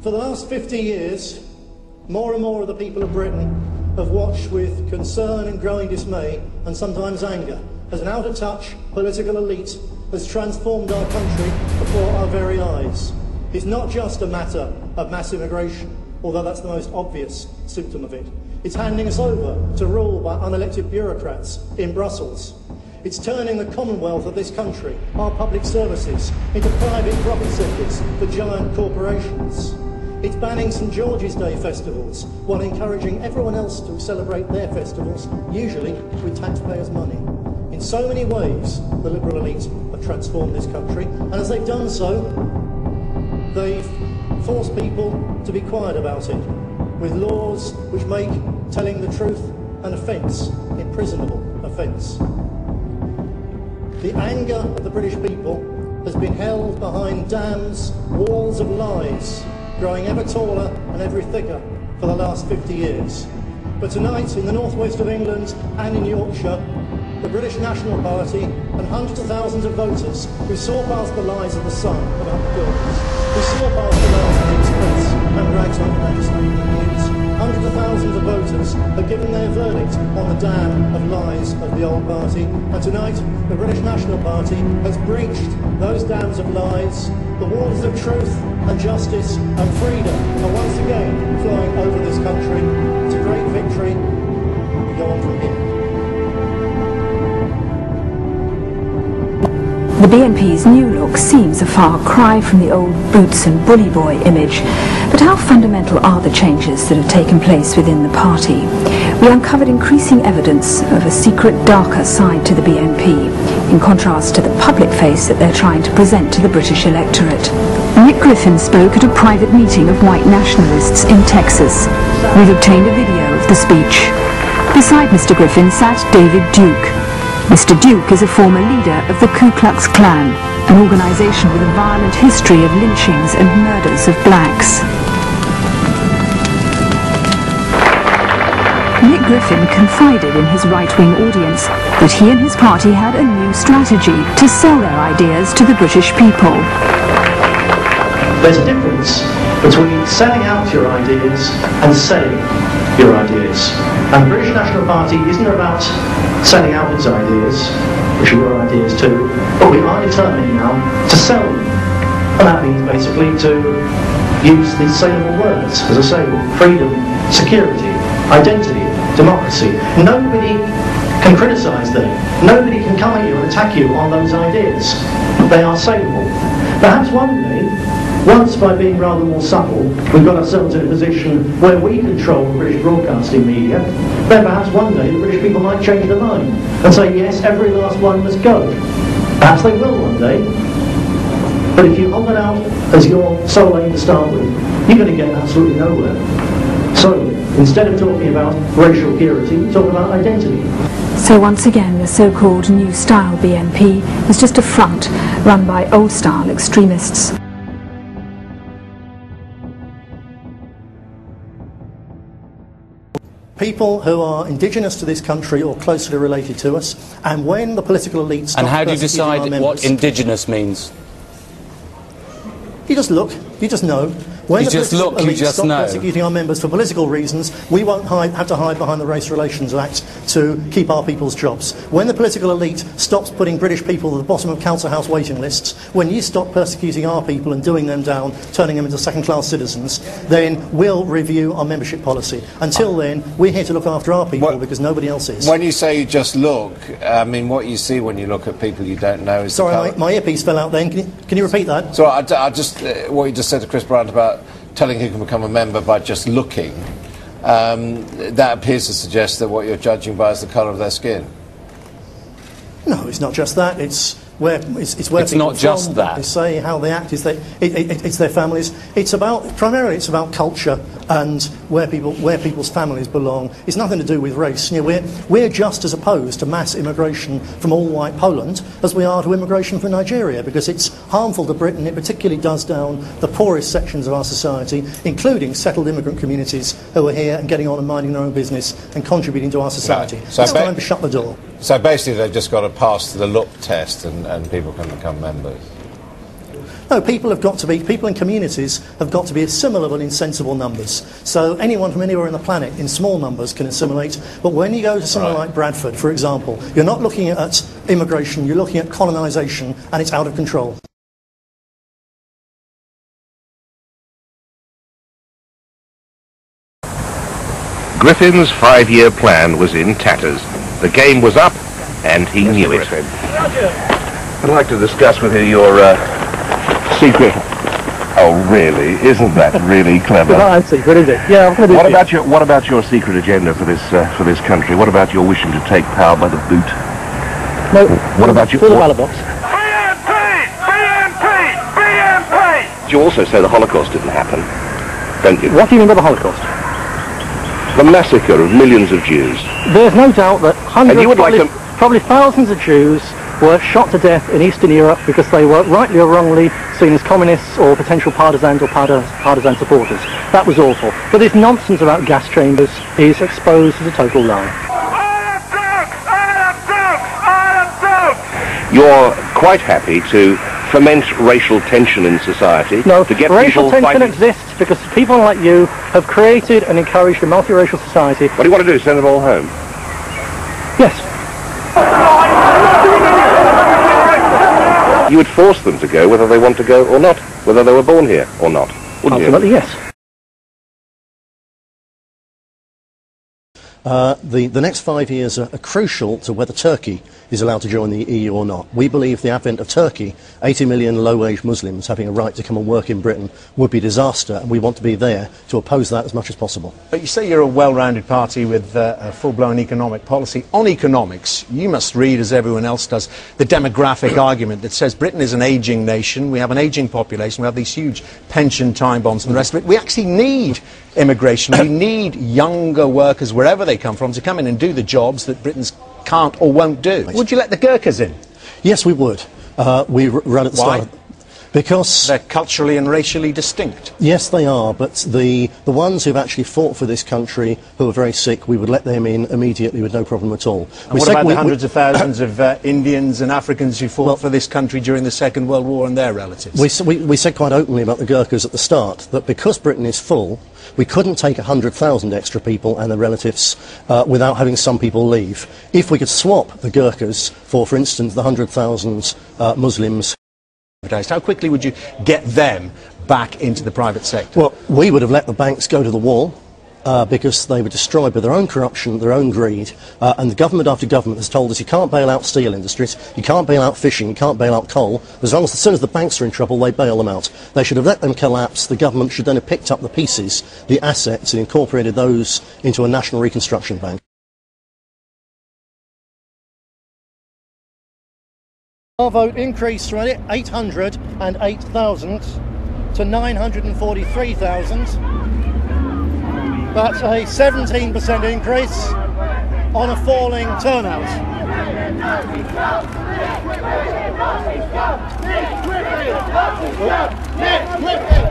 For the last 50 years, more and more of the people of Britain have watched with concern and growing dismay, and sometimes anger, as an out-of-touch political elite has transformed our country before our very eyes. It's not just a matter of mass immigration, although that's the most obvious symptom of it. It's handing us over to rule by unelected bureaucrats in Brussels. It's turning the commonwealth of this country, our public services, into private profit centres for giant corporations. It's banning St George's Day festivals while encouraging everyone else to celebrate their festivals, usually with taxpayers' money. In so many ways, the Liberal elite have transformed this country, and as they've done so, they've forced people to be quiet about it, with laws which make telling the truth an offence, imprisonable offence. The anger of the British people has been held behind dams, walls of lies, growing ever taller and ever thicker for the last 50 years. But tonight, in the northwest of England and in Yorkshire, the British National Party and hundreds of thousands of voters who saw past the lies of the Sun about the Pilgrims, who saw past the lies of the Express and rags like the Majesty News, hundreds of thousands of voters have given their verdict on the dam of lies of the old party, and tonight the British National Party has breached those dams of lies. The waters of truth and justice and freedom are once again flowing over this country. It's a great victory. We go on from here. The BNP's new look seems a far cry from the old boots and bully boy image, but how fundamental are the changes that have taken place within the party? We uncovered increasing evidence of a secret, darker side to the BNP, in contrast to the public face that they're trying to present to the British electorate. Nick Griffin spoke at a private meeting of white nationalists in Texas. We've obtained a video of the speech. Beside Mr. Griffin sat David Duke. Mr. Duke is a former leader of the Ku Klux Klan, an organisation with a violent history of lynchings and murders of blacks. Nick Griffin confided in his right-wing audience that he and his party had a new strategy to sell their ideas to the British people. There's a difference between selling out your ideas and selling your ideas. And the British National Party isn't about selling out its ideas, which are your ideas too, but we are determined now to sell them. And that means basically to use these saleable words, as I say, freedom, security, identity, democracy. Nobody can criticise them. Nobody can come at you and attack you on those ideas. They are saleable. Perhaps one day, once by being rather more subtle, we've got ourselves in a position where we control the British broadcasting media, then perhaps one day the British people might change their mind and say, yes, every last one must go. Perhaps they will one day. But if you hold it out as your sole aim to start with, you're going to get absolutely nowhere. So, instead of talking about racial purity, talk about identity. So once again, the so-called New Style BNP is just a front run by old-style extremists. People who are indigenous to this country or closely related to us, and when the political elite stop And how do you decide what indigenous means? You just look, you just know. When you just look, you just stop know. Persecuting our members for political reasons, we won't have to hide behind the Race Relations Act to keep our people's jobs. When the political elite stops putting British people at the bottom of council house waiting lists, when you stop persecuting our people and doing them down, turning them into second-class citizens, then we'll review our membership policy. Until then, we're here to look after our people because nobody else is. When you say you just look, I mean, what you see when you look at people you don't know is... Sorry, my earpiece fell out then. Can you repeat that? So I just, what you just said to Chris Bryant about telling who can become a member by just looking, that appears to suggest that what you're judging by is the colour of their skin. No, it's not just that. It's where it's not just from, that. What they say, how they act. It's their families. It's about primarily it's about culture and where people's families belong. It's nothing to do with race. You know, we're just as opposed to mass immigration from all white Poland as we are to immigration from Nigeria, because it's harmful to Britain. It particularly does down the poorest sections of our society, including settled immigrant communities who are here and getting on and minding their own business and contributing to our society. Right. So it's time to shut the door. So basically they've just got to pass the look test and people can become members. No, people in communities have got to be assimilable in sensible numbers. So anyone from anywhere on the planet in small numbers can assimilate. But when you go to somewhere like Bradford, for example, you're not looking at immigration, you're looking at colonisation, and it's out of control. Griffin's 5-year plan was in tatters. The game was up, and he knew it. I'd like to discuss with you your secret. Oh, really? Isn't that really clever? It's not secret, is it? Yeah, I'm going to do What about your secret agenda for this country? What about your wishing to take power by the boot? No. What about your... Fill the ballot box. BNP! You also say the Holocaust didn't happen, don't you? What do you mean by the Holocaust? The massacre of millions of Jews. There's no doubt that hundreds, And you would probably thousands of Jews were shot to death in Eastern Europe because they were rightly or wrongly seen as communists or potential partisans or partisan supporters. That was awful. But this nonsense about gas chambers is exposed as a total lie. You're quite happy to foment racial tension in society. No, to get racial people tension fighting. exists because people like you have created and encouraged a multiracial society. What do you want to do, send them all home? Yes. You would force them to go whether they want to go or not, whether they were born here or not, wouldn't you? Ultimately, yes. The next 5 years are crucial to whether Turkey is allowed to join the EU or not. We believe the advent of Turkey, 80 million low-wage Muslims having a right to come and work in Britain, would be a disaster, and we want to be there to oppose that as much as possible. But you say you're a well-rounded party with a full-blown economic policy. On economics, you must read, as everyone else does, the demographic argument that says Britain is an ageing nation, we have an ageing population, we have these huge pension time bombs and the rest of it. We actually need immigration. We need younger workers, wherever they come from, to come in and do the jobs that Britons can't or won't do. Would you let the Gurkhas in? Yes, we would. We run at the Why? start. Because they're culturally and racially distinct. Yes, they are, but the ones who've actually fought for this country, who are very sick, we would let them in immediately with no problem at all. And what about the hundreds of thousands of Indians and Africans who fought for this country during the Second World War and their relatives? We said quite openly about the Gurkhas at the start that because Britain is full, we couldn't take 100,000 extra people and their relatives without having some people leave. If we could swap the Gurkhas for instance, the 100,000 Muslims. How quickly would you get them back into the private sector? Well, we would have let the banks go to the wall because they were destroyed by their own corruption, their own greed, and the government after government has told us you can't bail out steel industries, you can't bail out fishing, you can't bail out coal. As soon as the banks are in trouble, they bail them out. They should have let them collapse. The government should then have picked up the pieces, the assets, and incorporated those into a national reconstruction bank. Our vote increased from 808,000 to 943,000. That's a 17% increase on a falling turnout. Nick Griffin!